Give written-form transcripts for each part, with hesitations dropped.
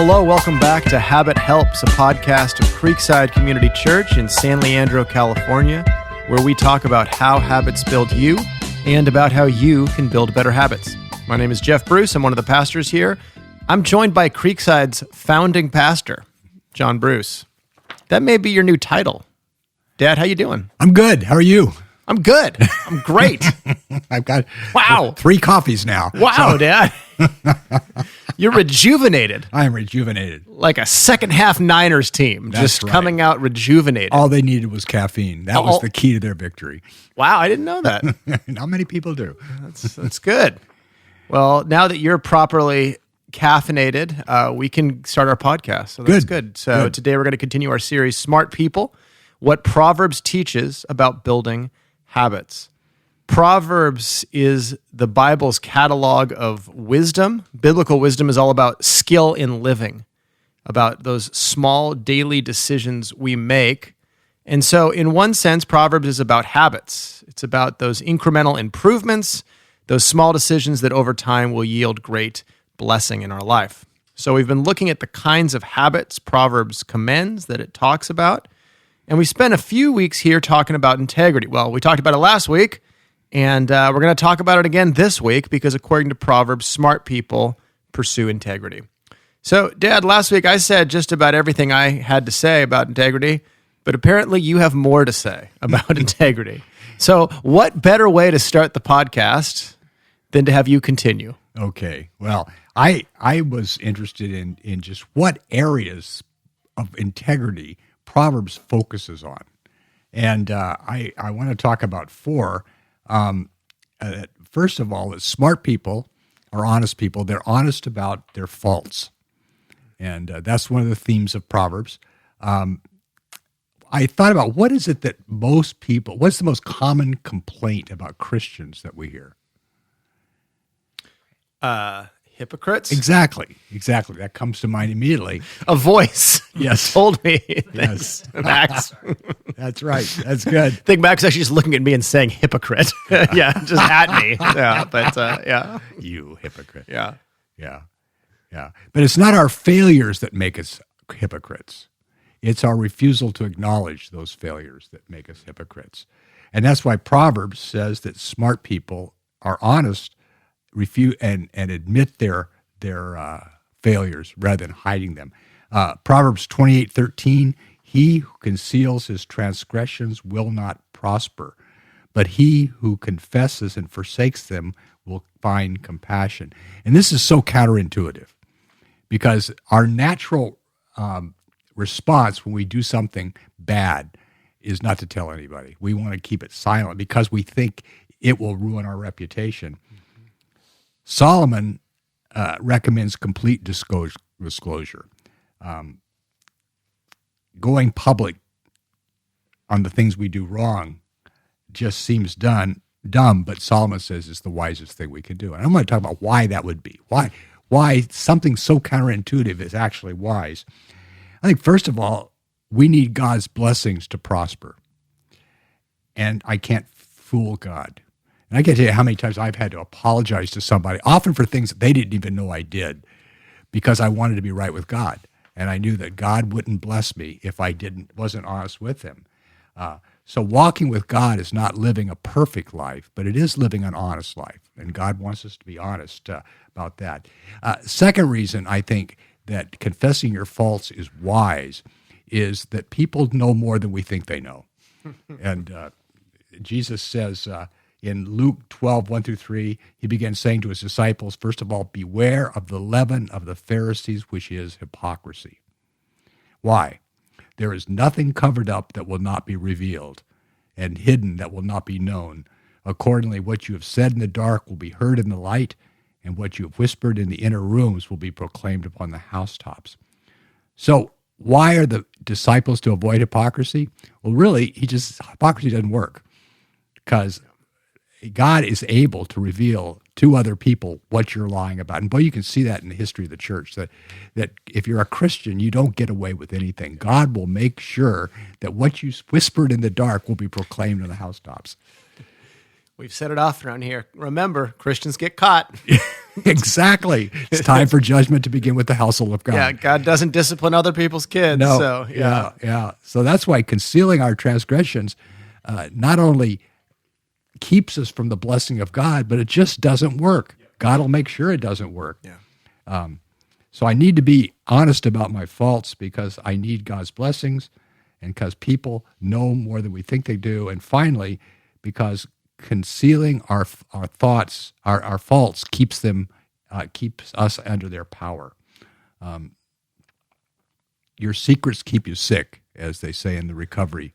hello. Welcome back to Habit Helps, a podcast of Creekside Community Church in San Leandro, California, where we talk about how habits build you and about how you can build better habits. My name is Jeff Bruce. I'm one of the pastors here. I'm joined by Creekside's founding pastor, John Bruce. That may be your new title. Dad, how you doing? I'm good. How are you? I'm good. I'm great. I've got 3 coffees now. Wow, so. Dad. You're rejuvenated. I am rejuvenated. Like a second-half Niners team, That's just right. coming out rejuvenated. All they needed was caffeine. That was the key to their victory. Wow, I didn't know that. Not many people do. That's good. Well, now that you're properly caffeinated, we can start our podcast. So that's good. So today we're going to continue our series, Smart People, What Proverbs Teaches About Building Habits. Proverbs is the Bible's catalog of wisdom. Biblical wisdom is all about skill in living, about those small daily decisions we make. And so in one sense, Proverbs is about habits. It's about those incremental improvements, those small decisions that over time will yield great blessing in our life. So we've been looking at the kinds of habits Proverbs commends, that it talks about. And we spent a few weeks here talking about integrity. Well, we talked about it last week. And we're going to talk about it again this week because according to Proverbs, smart people pursue integrity. So, Dad, last week I said just about everything I had to say about integrity, but apparently you have more to say about integrity. So what better way to start the podcast than to have you continue? Okay. Well, I was interested in just what areas of integrity Proverbs focuses on. And I want to talk about 4. First of all, that smart people are honest people. They're honest about their faults. And that's one of the themes of Proverbs. I thought about what is it that what's the most common complaint about Christians that we hear? Hypocrites? Exactly. That comes to mind immediately. A voice. Yes. Told me. Yes. Max. That's right. That's good. I think Max actually just looking at me and saying hypocrite. Yeah, just at me. Yeah, but yeah. You hypocrite. Yeah. But it's not our failures that make us hypocrites. It's our refusal to acknowledge those failures that make us hypocrites. And that's why Proverbs says that smart people are honest, refuse and admit their failures rather than hiding them. Proverbs 28:13, he who conceals his transgressions will not prosper, but he who confesses and forsakes them will find compassion. And this is so counterintuitive because our natural response when we do something bad is not to tell anybody. We want to keep it silent because we think it will ruin our reputation. Solomon recommends complete disclosure. Going public on the things we do wrong just seems dumb, but Solomon says it's the wisest thing we can do. And I'm going to talk about why that would be. Why something so counterintuitive is actually wise. I think, first of all, we need God's blessings to prosper. And I can't fool God. And I can't tell you how many times I've had to apologize to somebody, often for things that they didn't even know I did, because I wanted to be right with God. And I knew that God wouldn't bless me if I wasn't honest with him. So walking with God is not living a perfect life, but it is living an honest life. And God wants us to be honest about that. Second reason I think that confessing your faults is wise is that people know more than we think they know. And Jesus says in Luke 12:1-3, he began saying to his disciples, first of all, beware of the leaven of the Pharisees, which is hypocrisy. Why? There is nothing covered up that will not be revealed, and hidden that will not be known. Accordingly, what you have said in the dark will be heard in the light, and what you have whispered in the inner rooms will be proclaimed upon the housetops. So why are the disciples to avoid hypocrisy? Well, really, hypocrisy doesn't work because God is able to reveal to other people what you're lying about. And boy, you can see that in the history of the church, that if you're a Christian, you don't get away with anything. God will make sure that what you whispered in the dark will be proclaimed on the housetops. We've said it often around here. Remember, Christians get caught. Exactly. It's time for judgment to begin with the household of God. Yeah, God doesn't discipline other people's kids. No. So, Yeah. So that's why concealing our transgressions not only keeps us from the blessing of God, but it just doesn't work. God will make sure it doesn't work. Yeah. So I need to be honest about my faults because I need God's blessings and because people know more than we think they do. And finally, because concealing our thoughts, our faults keeps us under their power. Your secrets keep you sick, as they say in the recovery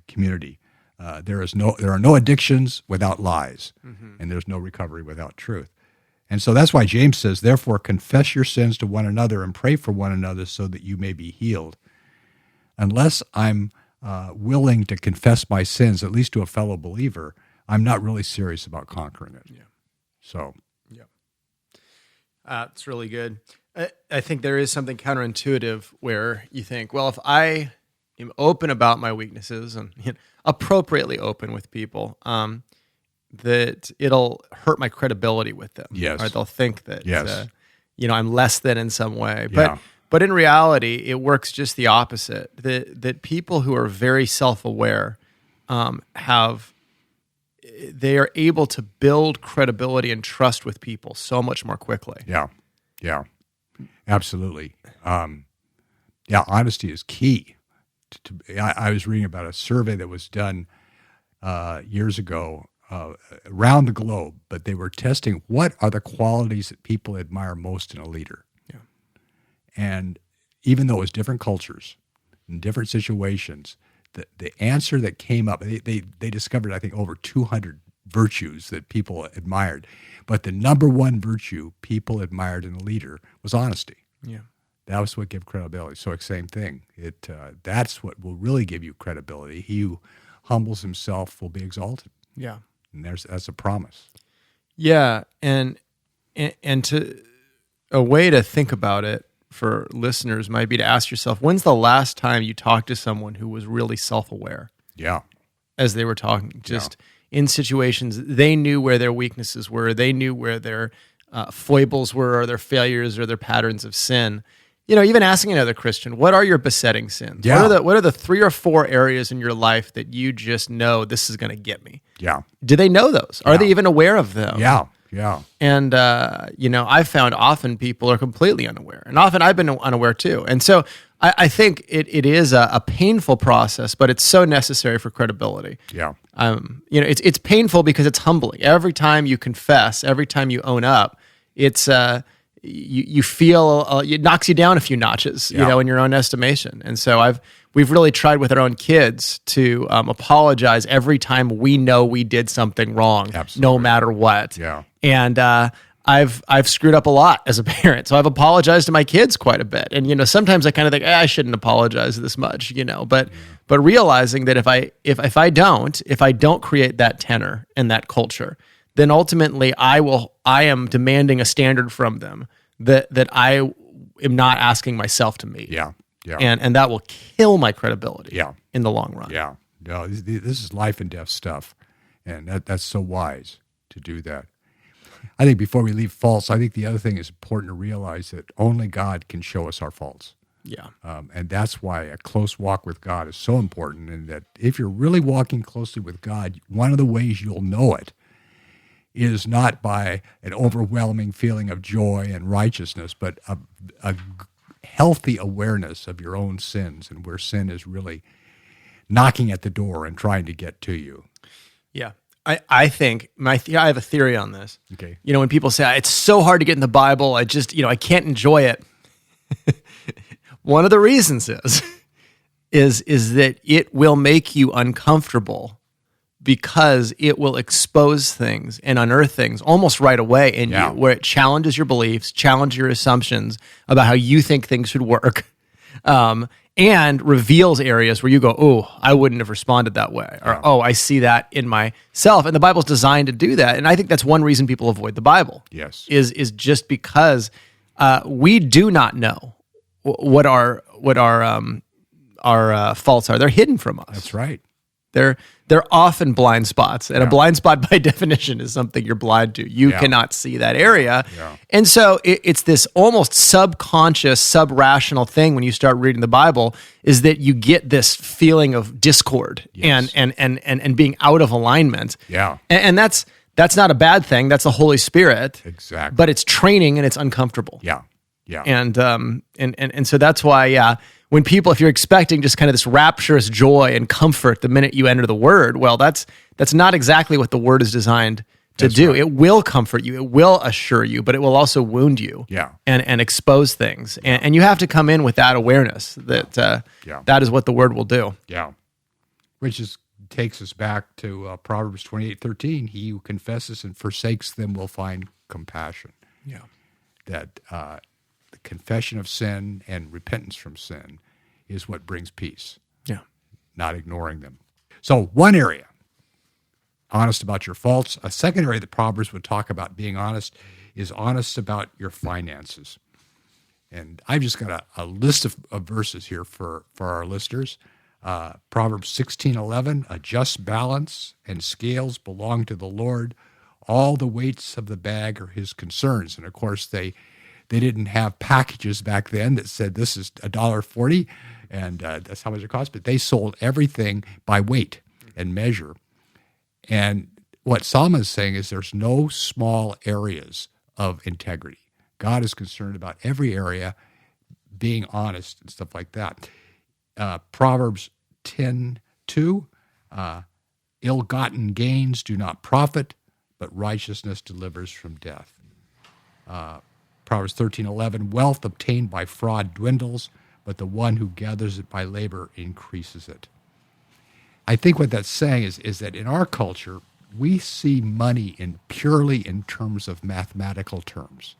community. There are no addictions without lies, and there's no recovery without truth. And so that's why James says, therefore, confess your sins to one another and pray for one another so that you may be healed. Unless I'm willing to confess my sins, at least to a fellow believer, I'm not really serious about conquering it. Yeah. So. Yeah. It's really good. I think there is something counterintuitive where you think, well, if I am open about my weaknesses and appropriately open with people, that it'll hurt my credibility with them. Yes. Or they'll think that, Yes. I'm less than in some way. Yeah. But in reality, it works just the opposite. That people who are very self-aware they are able to build credibility and trust with people so much more quickly. Yeah, absolutely. Honesty is key. I was reading about a survey that was done years ago around the globe, but they were testing what are the qualities that people admire most in a leader. Yeah. And even though it was different cultures and different situations, the answer that came up, they discovered, I think, over 200 virtues that people admired. But the number one virtue people admired in a leader was honesty. Yeah. That was what gave credibility. So same thing. That's what will really give you credibility. He who humbles himself will be exalted. Yeah. And that's a promise. Yeah, and to a way to think about it for listeners might be to ask yourself, when's the last time you talked to someone who was really self-aware? Yeah. As they were talking, just in situations, they knew where their weaknesses were, they knew where their foibles were, or their failures, or their patterns of sin. Even asking another Christian, what are your besetting sins? Yeah. What are the 3 or 4 areas in your life that you just know this is going to get me? Yeah. Do they know those? Are they even aware of them? Yeah. Yeah. And, I've found often people are completely unaware. And often I've been unaware too. And so I think it is a painful process, but it's so necessary for credibility. Yeah. It's painful because it's humbling. Every time you confess, every time you own up, it's you feel it knocks you down a few notches, in your own estimation. And so we've really tried with our own kids to apologize every time we know we did something wrong, Absolutely. no matter what. Yeah. And I've screwed up a lot as a parent, so I've apologized to my kids quite a bit. And sometimes I kind of think I shouldn't apologize this much, but realizing that if I don't create that tenor and that culture, then ultimately I am demanding a standard from them that I am not asking myself to meet. Yeah. Yeah. And that will kill my credibility. Yeah. In the long run. Yeah. No, this is life and death stuff, and that's so wise to do that. I think before we leave faults, I think the other thing is important to realize that only God can show us our faults. Yeah. And that's why a close walk with God is so important, and that if you're really walking closely with God, one of the ways you'll know it is not by an overwhelming feeling of joy and righteousness, but a healthy awareness of your own sins and where sin is really knocking at the door and trying to get to you. Yeah. I think I have a theory on this. Okay. When people say it's so hard to get in the Bible, I just, I can't enjoy it. One of the reasons is that it will make you uncomfortable because it will expose things and unearth things almost right away in you, where it challenges your beliefs, challenges your assumptions about how you think things should work. And reveals areas where you go, oh, I wouldn't have responded that way. Or, oh, I see that in myself. And the Bible's designed to do that. And I think that's one reason people avoid the Bible. Yes. Is just because we do not know what our faults are. They're hidden from us. That's right. They're they're often blind spots. And a blind spot by definition is something you're blind to. You cannot see that area. Yeah. And so it's this almost subconscious, sub-rational thing when you start reading the Bible, is that you get this feeling of discord and being out of alignment. Yeah. And that's not a bad thing. That's the Holy Spirit. Exactly. But it's training and it's uncomfortable. Yeah. Yeah. And so that's why, when people, if you're expecting just kind of this rapturous joy and comfort the minute you enter the Word, well, that's not exactly what the Word is designed to do. Right. It will comfort you, it will assure you, but it will also wound you and expose things. And you have to come in with that awareness that that is what the Word will do. Yeah. Which takes us back to Proverbs 28:13. He who confesses and forsakes them will find compassion. Yeah. That the confession of sin and repentance from sin is what brings peace. Yeah. Not ignoring them. So one area, honest about your faults. A second area that Proverbs would talk about being honest is honest about your finances. And I've just got a list of verses here for our listeners. Proverbs 16:11, a just balance and scales belong to the Lord. All the weights of the bag are his concerns. And of course, they didn't have packages back then that said this is $1.40 and that's how much it costs, but they sold everything by weight and measure. And what Solomon is saying is there's no small areas of integrity. God is concerned about every area, being honest and stuff like that. Proverbs 10:2, ill-gotten gains do not profit, but righteousness delivers from death. Proverbs 13:11, wealth obtained by fraud dwindles, but the one who gathers it by labor increases it. I think what that's saying is that in our culture, we see money purely in terms of mathematical terms,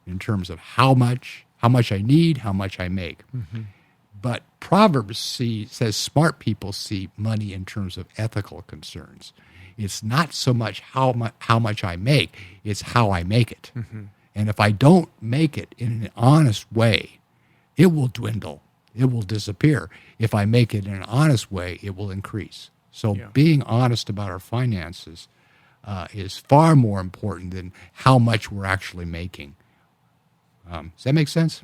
in terms of how much I need, how much I make. Mm-hmm. But Proverbs says smart people see money in terms of ethical concerns. It's not so much how much I make, it's how I make it. Mm-hmm. And if I don't make it in an honest way, it will dwindle. It will disappear. If I make it in an honest way, it will increase. So being honest about our finances is far more important than how much we're actually making. Does that make sense?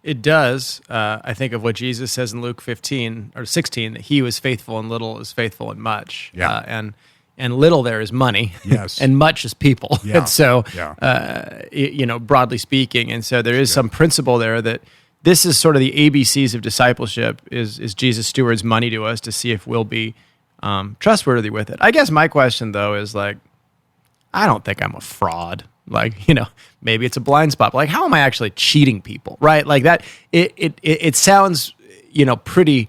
It does. I think of what Jesus says in Luke 15 or 16, that he who is faithful in little is faithful in much. Yeah. And little there is money, yes, and much is people. Yeah. And so, broadly speaking, and so there is some principle there that this is sort of the ABCs of discipleship. Is Jesus stewards money to us to see if we'll be trustworthy with it? I guess my question though is like, I don't think I'm a fraud. Like, maybe it's a blind spot. But like, how am I actually cheating people? Right? Like that. It sounds pretty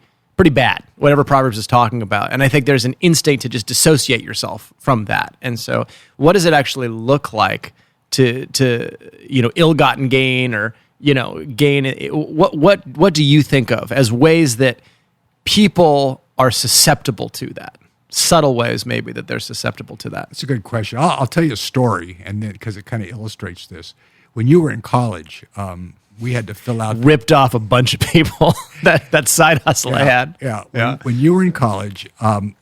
bad, whatever Proverbs is talking about. And I think there's an instinct to just dissociate yourself from that. And so what does it actually look like to ill-gotten gain or, gain? What do you think of as ways that people are susceptible to that? Subtle ways maybe that they're susceptible to that. That's a good question. I'll tell you a story, and then because it kind of illustrates this. When you were in college, we had to fill out... Ripped off a bunch of people, that side hustle I had. Yeah. When you were in college,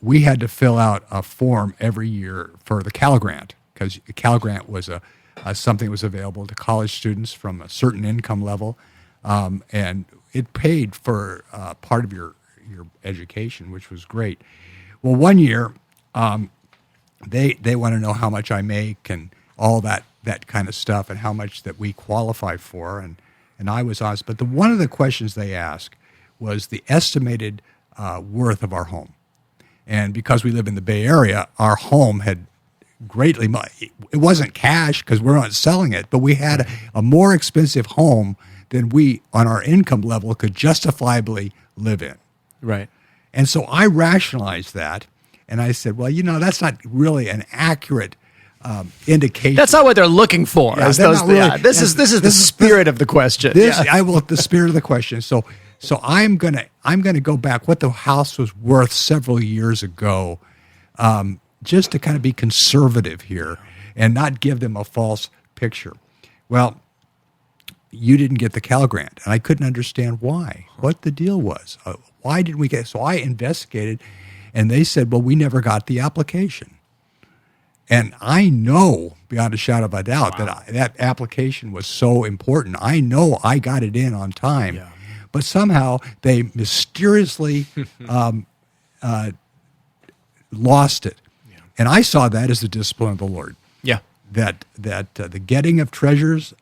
we had to fill out a form every year for the Cal Grant, because the Cal Grant was something that was available to college students from a certain income level, and it paid for part of your education, which was great. Well, one year, they want to know how much I make and all that kind of stuff and how much that we qualify for, and I was honest. But one of the questions they asked was the estimated worth of our home. And because we live in the Bay Area, our home had greatly, it wasn't cash because we're not selling it, but we had a more expensive home than we, on our income level, could justifiably live in. Right. And so I rationalized that, and I said, well, that's not really an accurate indication. That's not what they're looking for. This is the spirit of the question. The spirit of the question. So I'm gonna go back what the house was worth several years ago, just to kind of be conservative here and not give them a false picture. Well, you didn't get the Cal Grant, and I couldn't understand why. What the deal was. Why didn't we get it? So I investigated, And they said, well, we never got the application. And I know beyond a shadow of a doubt that application was so important. I know I got it in on time. Yeah. But somehow they mysteriously lost it. Yeah. And I saw that as the discipline of the Lord. Yeah. That the getting of treasures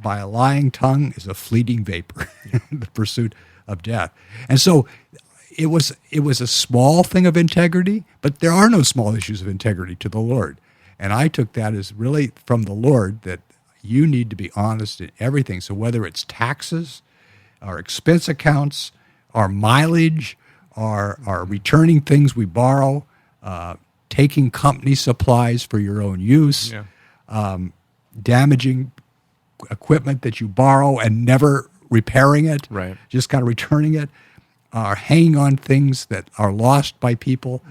by a lying tongue is a fleeting vapor, the pursuit of death. And so it was a small thing of integrity, but there are no small issues of integrity to the Lord. And I took that as really from the Lord that you need to be honest in everything. So whether it's taxes, our expense accounts, our mileage, our returning things we borrow, taking company supplies for your own use, damaging equipment that you borrow and never repairing it, just kind of returning it, hanging on things that are lost by people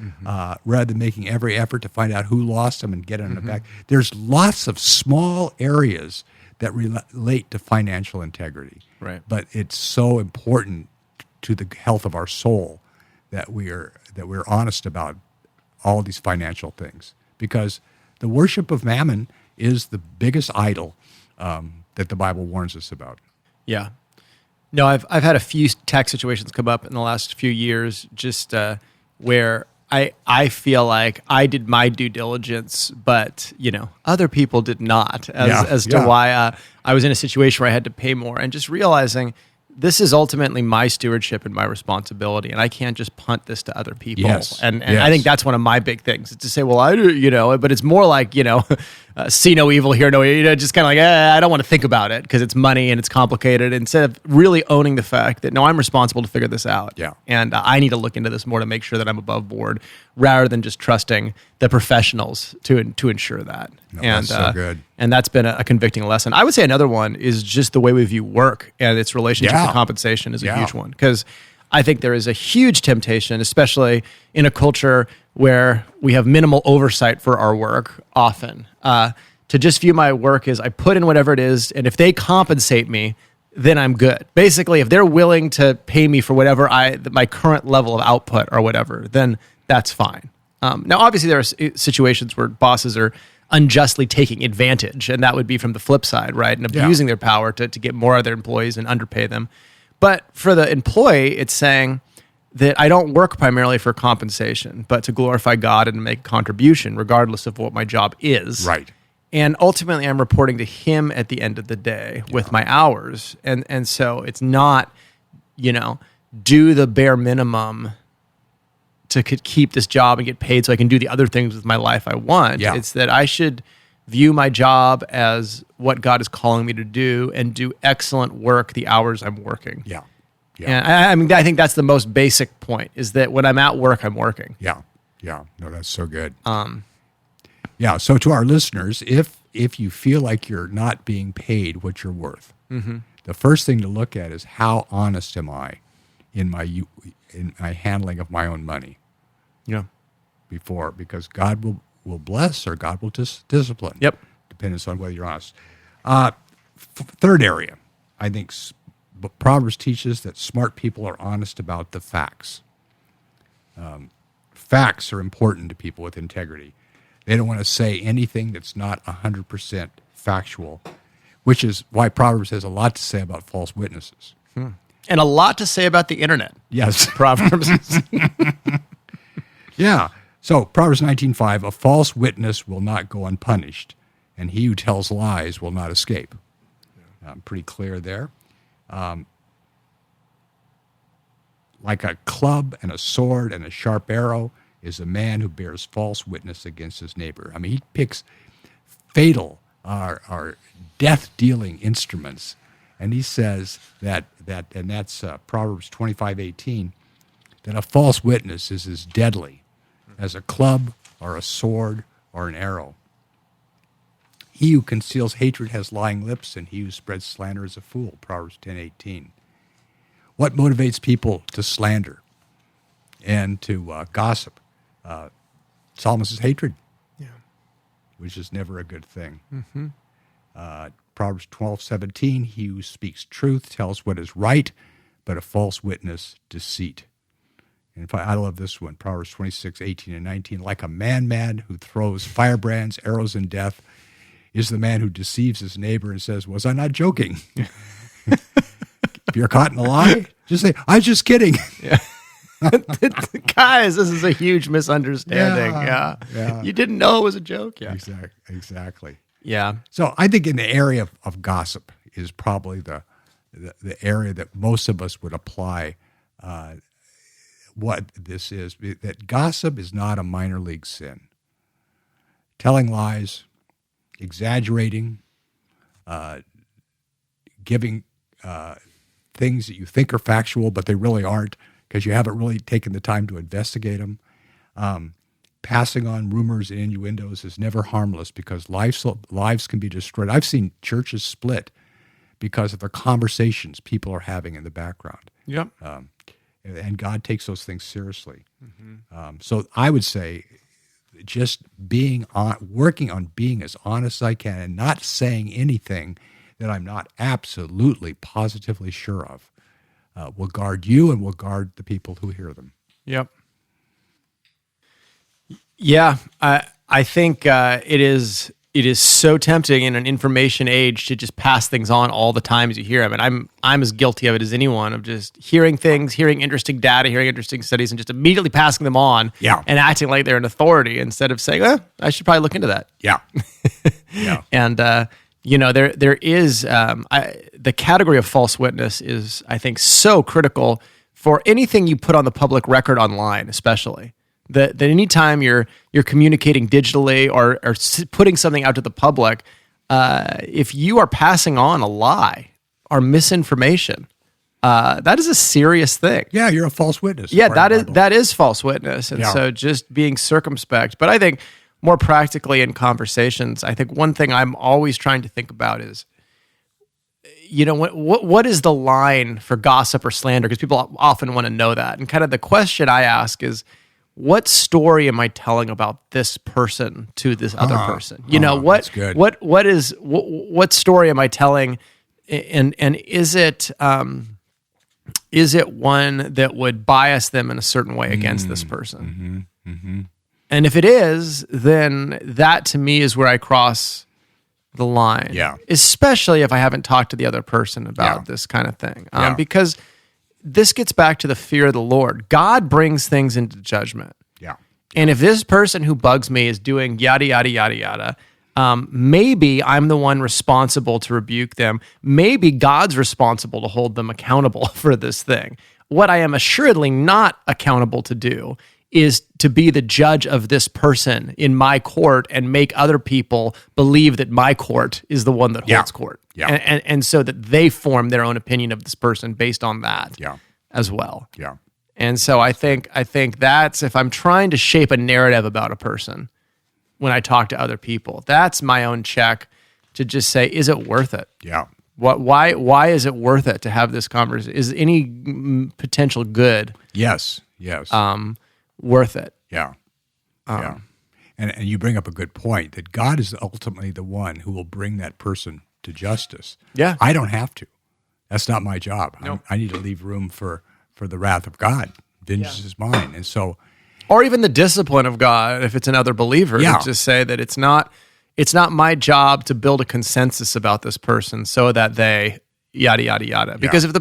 rather than making every effort to find out who lost them and get them back. There's lots of small areas that relate to financial integrity. Right. But it's so important to the health of our soul that we're honest about all these financial things, because the worship of mammon is the biggest idol that the Bible warns us about. Yeah. No, I've had a few tax situations come up in the last few years, just where I feel like I did my due diligence, but other people did not, as to why I was in a situation where I had to pay more, and just realizing this is ultimately my stewardship and my responsibility, and I can't just punt this to other people. Yes. And I think that's one of my big things, is to say, well, I do, but it's more like, see no evil, hear no evil, just kind of like, I don't want to think about it because it's money and it's complicated, instead of really owning the fact that, no, I'm responsible to figure this out. Yeah. And I need to look into this more to make sure that I'm above board, rather than just trusting the professionals to ensure that. No, that's so good. And that's been a convicting lesson. I would say another one is just the way we view work and its relationship to compensation is a huge one. Because I think there is a huge temptation, especially in a culture where we have minimal oversight for our work often, to just view my work as I put in whatever it is, and if they compensate me, then I'm good. Basically, if they're willing to pay me for whatever my current level of output or whatever, then that's fine. Now, obviously, there are situations where bosses are unjustly taking advantage, and that would be from the flip side, right? And abusing their power to get more out of their employees and underpay them. But for the employee, it's saying that I don't work primarily for compensation, but to glorify God and make a contribution, regardless of what my job is. Right. And ultimately, I'm reporting to him at the end of the day with my hours. And so it's not, do the bare minimum to keep this job and get paid so I can do the other things with my life I want. Yeah. It's that I should view my job as what God is calling me to do and do excellent work the hours I'm working. Yeah. And I think that's the most basic point, is that when I'm at work, I'm working. Yeah. No, that's so good. So to our listeners, if you feel like you're not being paid what you're worth, the first thing to look at is, how honest am I in my handling of my own money? Yeah. Because God will bless or God will discipline. Yep. Depends on whether you're honest. Third area, I think Proverbs teaches that smart people are honest about the facts. Facts are important to people with integrity. They don't want to say anything that's not 100% factual, which is why Proverbs has a lot to say about false witnesses. And a lot to say about the internet. Yes. Proverbs. Yeah. So Proverbs 19:5, a false witness will not go unpunished, and he who tells lies will not escape. Pretty clear there. Like a club and a sword and a sharp arrow is a man who bears false witness against his neighbor. I mean, he picks fatal or death-dealing instruments, and he says that and that's Proverbs 25:18, that a false witness is as deadly as a club or a sword or an arrow. He who conceals hatred has lying lips, and he who spreads slander is a fool. Proverbs 10:18. What motivates people to slander and to gossip? Psalmist says hatred, which is never a good thing. Proverbs 12:17, he who speaks truth tells what is right, but a false witness deceit. In fact, I love this one, Proverbs 26:18 and 19. Like a madman who throws firebrands, arrows, and death is the man who deceives his neighbor and says, was I not joking? If you're caught in a lie, just say, I was just kidding. Yeah. Guys, this is a huge misunderstanding. Yeah. You didn't know it was a joke. Yeah. Exactly. Yeah. So I think in the area of gossip is probably the area that most of us would apply what this is, that gossip is not a minor league sin. Telling lies, exaggerating, giving things that you think are factual, but they really aren't because you haven't really taken the time to investigate them. Passing on rumors and innuendos is never harmless because lives can be destroyed. I've seen churches split because of the conversations people are having in the background. Yep. And God takes those things seriously. Mm-hmm. So I would say just working on being as honest as I can and not saying anything that I'm not absolutely, positively sure of will guard you and will guard the people who hear them. Yep. Yeah, I think it is so tempting in an information age to just pass things on all the time as you hear them. And I'm as guilty of it as anyone, of just hearing things, hearing interesting data, hearing interesting studies, and just immediately passing them on and acting like they're an authority instead of saying, I should probably look into that. Yeah. Yeah. And, there is the category of false witness is, I think, so critical for anything you put on the public record online, especially. That anytime you're communicating digitally or putting something out to the public, if you are passing on a lie or misinformation, that is a serious thing. Yeah, you're a false witness. Yeah, that is false witness, and so just being circumspect. But I think more practically in conversations, I think one thing I'm always trying to think about is, what is the line for gossip or slander? Because people often want to know that, and kind of the question I ask is, what story am I telling about this person to this other person? What story am I telling, and is it one that would bias them in a certain way against this person? Mm-hmm, mm-hmm. And if it is, then that to me is where I cross the line. Yeah. Especially if I haven't talked to the other person about this kind of thing, because this gets back to the fear of the Lord. God brings things into judgment. Yeah. And if this person who bugs me is doing yada, yada, yada, yada, maybe I'm the one responsible to rebuke them. Maybe God's responsible to hold them accountable for this thing. What I am assuredly not accountable to do is to be the judge of this person in my court and make other people believe that my court is the one that holds court. Yeah. And so that they form their own opinion of this person based on that as well. Yeah. And so I think that's, if I'm trying to shape a narrative about a person when I talk to other people, that's my own check to just say, is it worth it? Yeah. Why is it worth it to have this conversation? Is any potential good? Yes. Worth it? Yeah. Yeah. And you bring up a good point that God is ultimately the one who will bring that person to justice. Yeah. I don't have to. That's not my job. Nope. I need to leave room for the wrath of God. Vengeance is mine. And so, or even the discipline of God, if it's another believer, to just say that it's not my job to build a consensus about this person so that they yada, yada, yada. Because if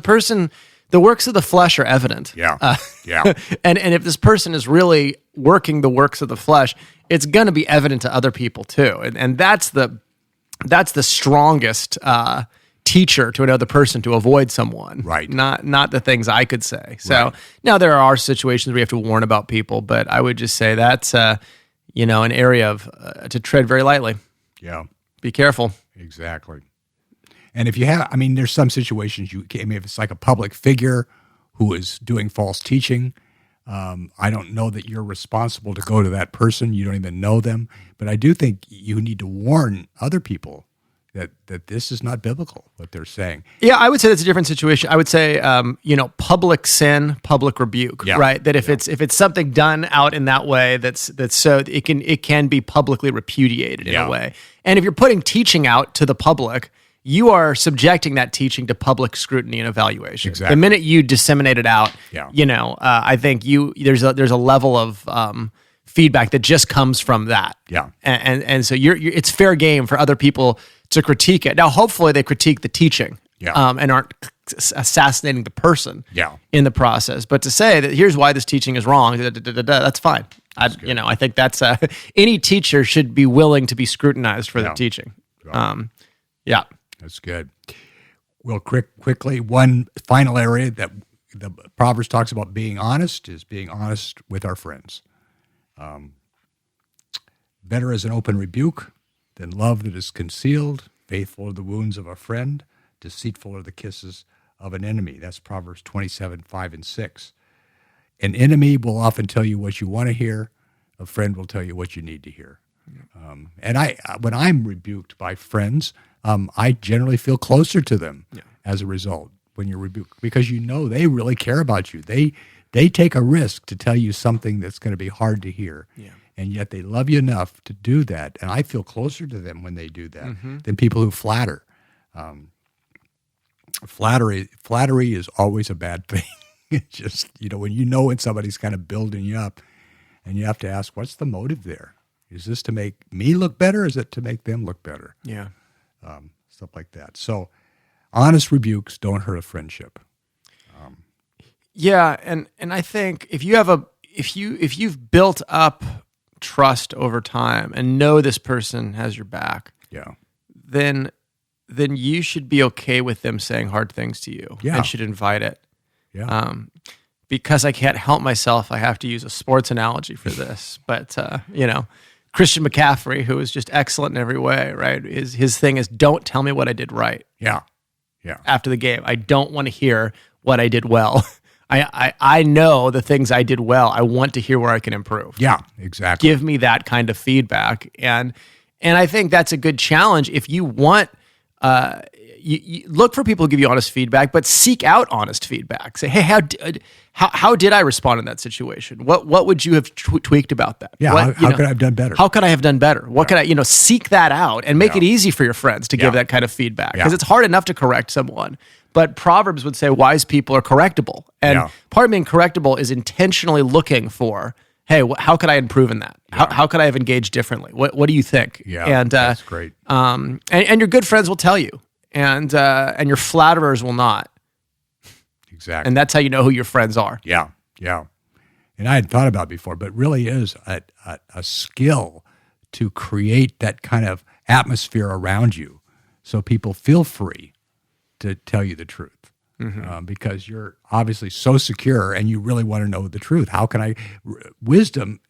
the works of the flesh are evident. And if this person is really working the works of the flesh, it's going to be evident to other people too. And that's the strongest teacher to another person to avoid someone. Right. Not the things I could say. So now there are situations where you have to warn about people, but I would just say that's an area of to tread very lightly. Yeah. Be careful. Exactly. And if you have, there's some situations if it's like a public figure who is doing false teaching, I don't know that you're responsible to go to that person. You don't even know them. But I do think you need to warn other people that this is not biblical, what they're saying. Yeah, I would say that's a different situation. I would say, public sin, public rebuke, right? That if it's something done out in that way, that's so it can be publicly repudiated in a way. And if you're putting teaching out to the public, you are subjecting that teaching to public scrutiny and evaluation. Exactly. The minute you disseminate it out, I think there's a level of feedback that just comes from that. Yeah. And so it's fair game for other people to critique it. Now, hopefully they critique the teaching and aren't assassinating the person in the process. But to say that here's why this teaching is wrong, that's fine. I think that's any teacher should be willing to be scrutinized for their teaching. That's good. Well, quickly, one final area that the Proverbs talks about being honest is being honest with our friends. Better is an open rebuke than love that is concealed. Faithful are the wounds of a friend. Deceitful are the kisses of an enemy. That's Proverbs 27, 5 and 6. An enemy will often tell you what you want to hear. A friend will tell you what you need to hear. And when I'm rebuked by friends, I generally feel closer to them as a result when you're rebuked, because they really care about you. They take a risk to tell you something that's going to be hard to hear, and yet they love you enough to do that. And I feel closer to them when they do that than people who flatter. Flattery is always a bad thing. It's just, when somebody's kind of building you up, and you have to ask, what's the motive there? Is this to make me look better? Or is it to make them look better? Yeah. Stuff like that. So honest rebukes don't hurt a friendship. And I think if you've built up trust over time and know this person has your back, then you should be okay with them saying hard things to you and should invite it. Because I can't help myself, I have to use a sports analogy for this. But Christian McCaffrey, who is just excellent in every way, right? His thing is, don't tell me what I did right. After the game, I don't want to hear what I did well. I know the things I did well. I want to hear where I can improve. Yeah, exactly. Give me that kind of feedback, and I think that's a good challenge if you want. You look for people who give you honest feedback, but seek out honest feedback. Say, hey, how did I respond in that situation? What would you have tweaked about that? Yeah, how could I have done better? How could I have done better? What could I, seek that out and make it easy for your friends to give that kind of feedback, because it's hard enough to correct someone. But Proverbs would say wise people are correctable, and part of being correctable is intentionally looking for, hey, how could I improve in that? How could I have engaged differently? What do you think? And that's great. And your good friends will tell you, and your flatterers will not. Exactly. And that's how you know who your friends are. Yeah. And I hadn't thought about it before, but it really is a skill to create that kind of atmosphere around you so people feel free to tell you the truth. Because you're obviously so secure and you really want to know the truth. Wisdom,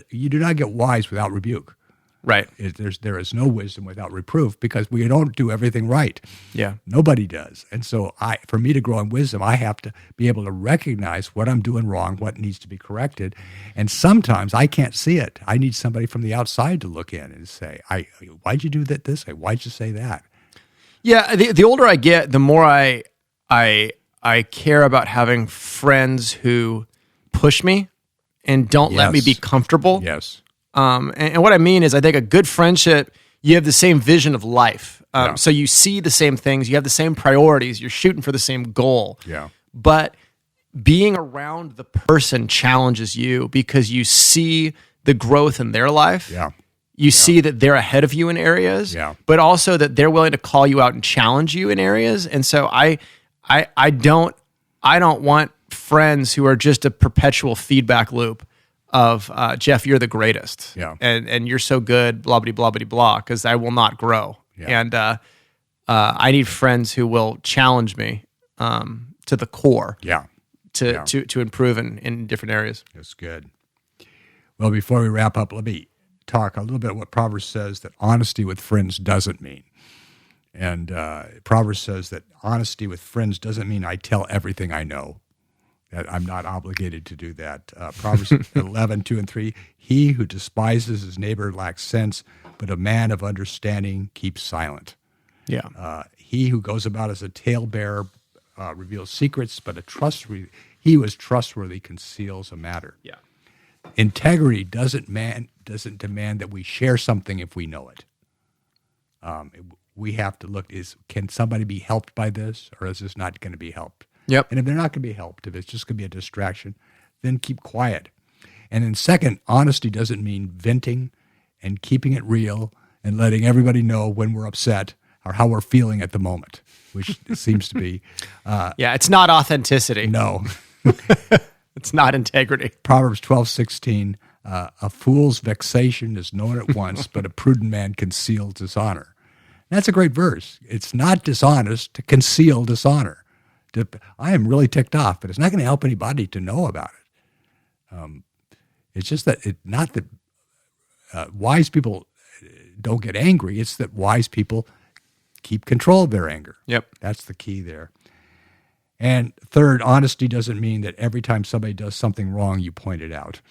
you do not get wise without rebuke. Right. There is no wisdom without reproof, because we don't do everything right. Yeah. Nobody does. And so for me to grow in wisdom, I have to be able to recognize what I'm doing wrong, what needs to be corrected. And sometimes I can't see it. I need somebody from the outside to look in and say, why'd you do that this way? Why'd you say that? Yeah. The older I get, the more I care about having friends who push me and don't let me be comfortable. Yes. And what I mean is, I think a good friendship, you have the same vision of life. So you see the same things, you have the same priorities, you're shooting for the same goal. Yeah. But being around the person challenges you because you see the growth in their life. Yeah. You see that they're ahead of you in areas, but also that they're willing to call you out and challenge you in areas. And so I don't want friends who are just a perpetual feedback loop of Jeff, you're the greatest, and you're so good, blah blah blah blah blah, because I will not grow. And I need friends who will challenge me to the core. To improve in different areas. That's good. Well, before we wrap up, let me talk a little bit what Proverbs says that honesty with friends doesn't mean. And Proverbs says that honesty with friends doesn't mean I tell everything I know. That I'm not obligated to do that. Proverbs 11, 2 and 3, he who despises his neighbor lacks sense, but a man of understanding keeps silent. He who goes about as a talebearer reveals secrets, but he who is trustworthy conceals a matter. Integrity doesn't demand that we share something if we know it. we have to look is, can somebody be helped by this, or is this not going to be helped? Yep. And if they're not going to be helped, if it's just going to be a distraction, then keep quiet. And then second, honesty doesn't mean venting and keeping it real and letting everybody know when we're upset or how we're feeling at the moment, which seems to be. It's not authenticity. No. It's not integrity. Proverbs 12:16, a fool's vexation is known at once, but a prudent man conceals dishonor. That's a great verse. It's not dishonest to conceal dishonor. I am really ticked off, but it's not going to help anybody to know about it. It's just that not that wise people don't get angry. It's that wise people keep control of their anger. Yep. That's the key there. And third, honesty doesn't mean that every time somebody does something wrong, you point it out.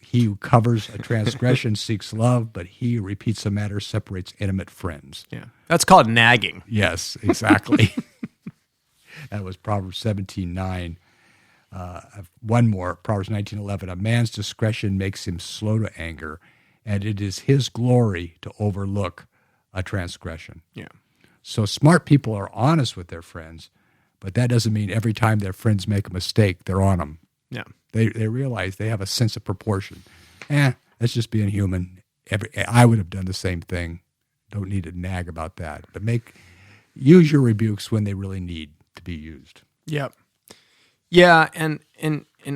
He who covers a transgression seeks love, but he who repeats a matter separates intimate friends. Yeah. That's called nagging. Yes, exactly. That was Proverbs 17:9. One more, Proverbs 19:11. A man's discretion makes him slow to anger, and it is his glory to overlook a transgression. Yeah. So smart people are honest with their friends, but that doesn't mean every time their friends make a mistake, they're on them. Yeah. They realize they have a sense of proportion. That's just being human. I would have done the same thing. Don't need to nag about that. But use your rebukes when they really need to be used. Yep. Yeah, and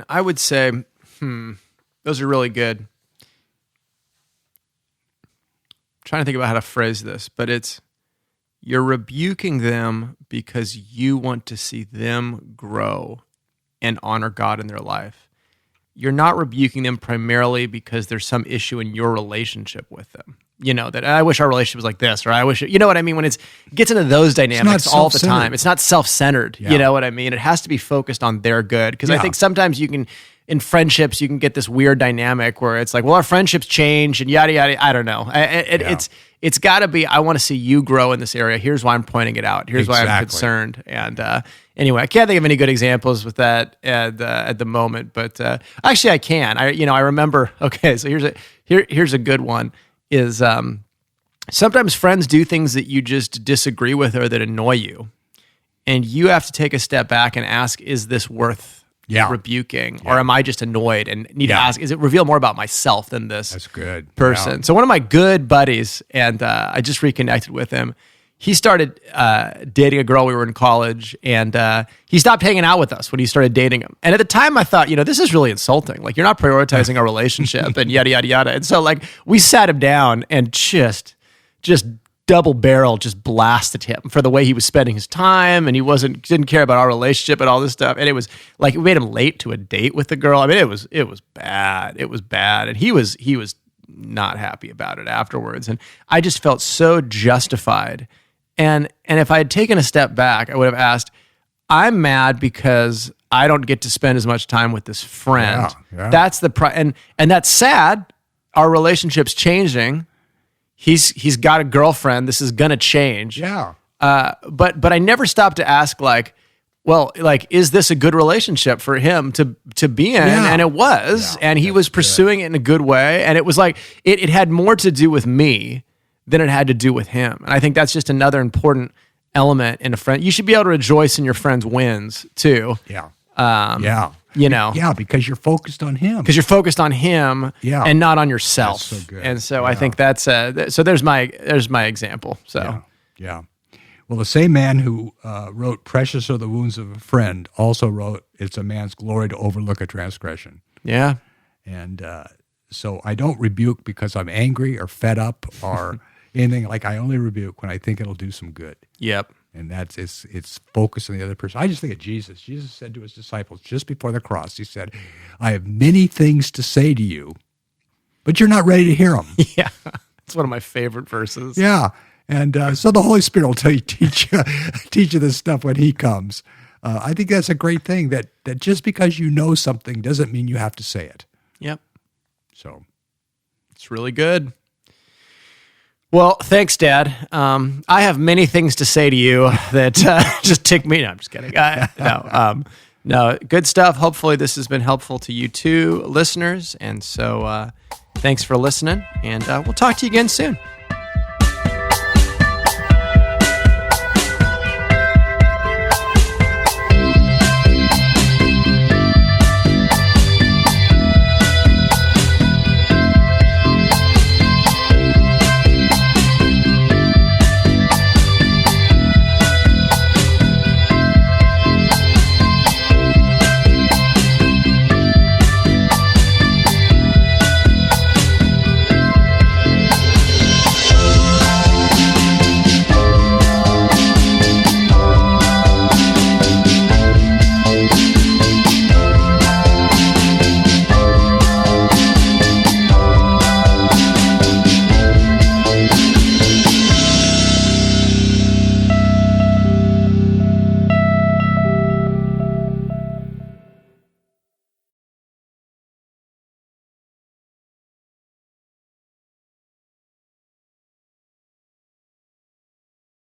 I would say, those are really good. Trying to think about how to phrase this, but it's you're rebuking them because you want to see them grow and honor God in their life. You're not rebuking them primarily because there's some issue in your relationship with them. You know, that I wish our relationship was like this, or I wish, you know what I mean? When it gets into those dynamics all the time, it's not self-centered. Yeah. You know what I mean? It has to be focused on their good. Because I think sometimes in friendships, you can get this weird dynamic where it's like, well, our friendships change and yada, yada. I don't know. It's got to be, I want to see you grow in this area. Here's why I'm pointing it out. Here's why I'm concerned. And anyway, I can't think of any good examples with that at the moment, but actually I can. I remember, okay, so here's a good one is sometimes friends do things that you just disagree with or that annoy you. And you have to take a step back and ask, is this worth rebuking, or am I just annoyed and need to ask, is it reveal more about myself than this person? Yeah. So one of my good buddies, and I just reconnected with him, he started dating a girl. We were in college, and he stopped hanging out with us when he started dating him. And at the time I thought, this is really insulting. Like, you're not prioritizing our relationship and yada, yada, yada. And so like we sat him down and just double barrel just blasted him for the way he was spending his time, and he didn't care about our relationship and all this stuff. And it was like, it made him late to a date with the girl. I mean, it was bad. It was bad. And he was not happy about it afterwards. And I just felt so justified. And if I had taken a step back, I would have asked, I'm mad because I don't get to spend as much time with this friend. Yeah. That's and that's sad. Our relationship's changing. He's got a girlfriend. This is gonna change. Yeah. But I never stopped to ask, like, well, like, is this a good relationship for him to be in? Yeah. And it was, and he was pursuing it in a good way. And it was like, it had more to do with me than it had to do with him. And I think that's just another important element in a friend. You should be able to rejoice in your friend's wins too. Yeah. Because you're focused on him. Because you're focused on him and not on yourself. That's so good. And so I think that's so there's my example. So yeah. Well, the same man who wrote "Precious are the wounds of a friend" also wrote, "It's a man's glory to overlook a transgression." Yeah. And so I don't rebuke because I'm angry or fed up or anything. Like, I only rebuke when I think it'll do some good. Yep. And it's focused on the other person. I just think of Jesus. Jesus said to his disciples just before the cross, he said, "I have many things to say to you, but you're not ready to hear them." Yeah, it's one of my favorite verses. Yeah, and so the Holy Spirit will teach you this stuff when he comes. I think that's a great thing, that just because you know something doesn't mean you have to say it. Yep. So it's really good. Well, thanks, Dad. I have many things to say to you that just tick me. No, I'm just kidding. No, good stuff. Hopefully this has been helpful to you too, listeners. And so thanks for listening, and we'll talk to you again soon.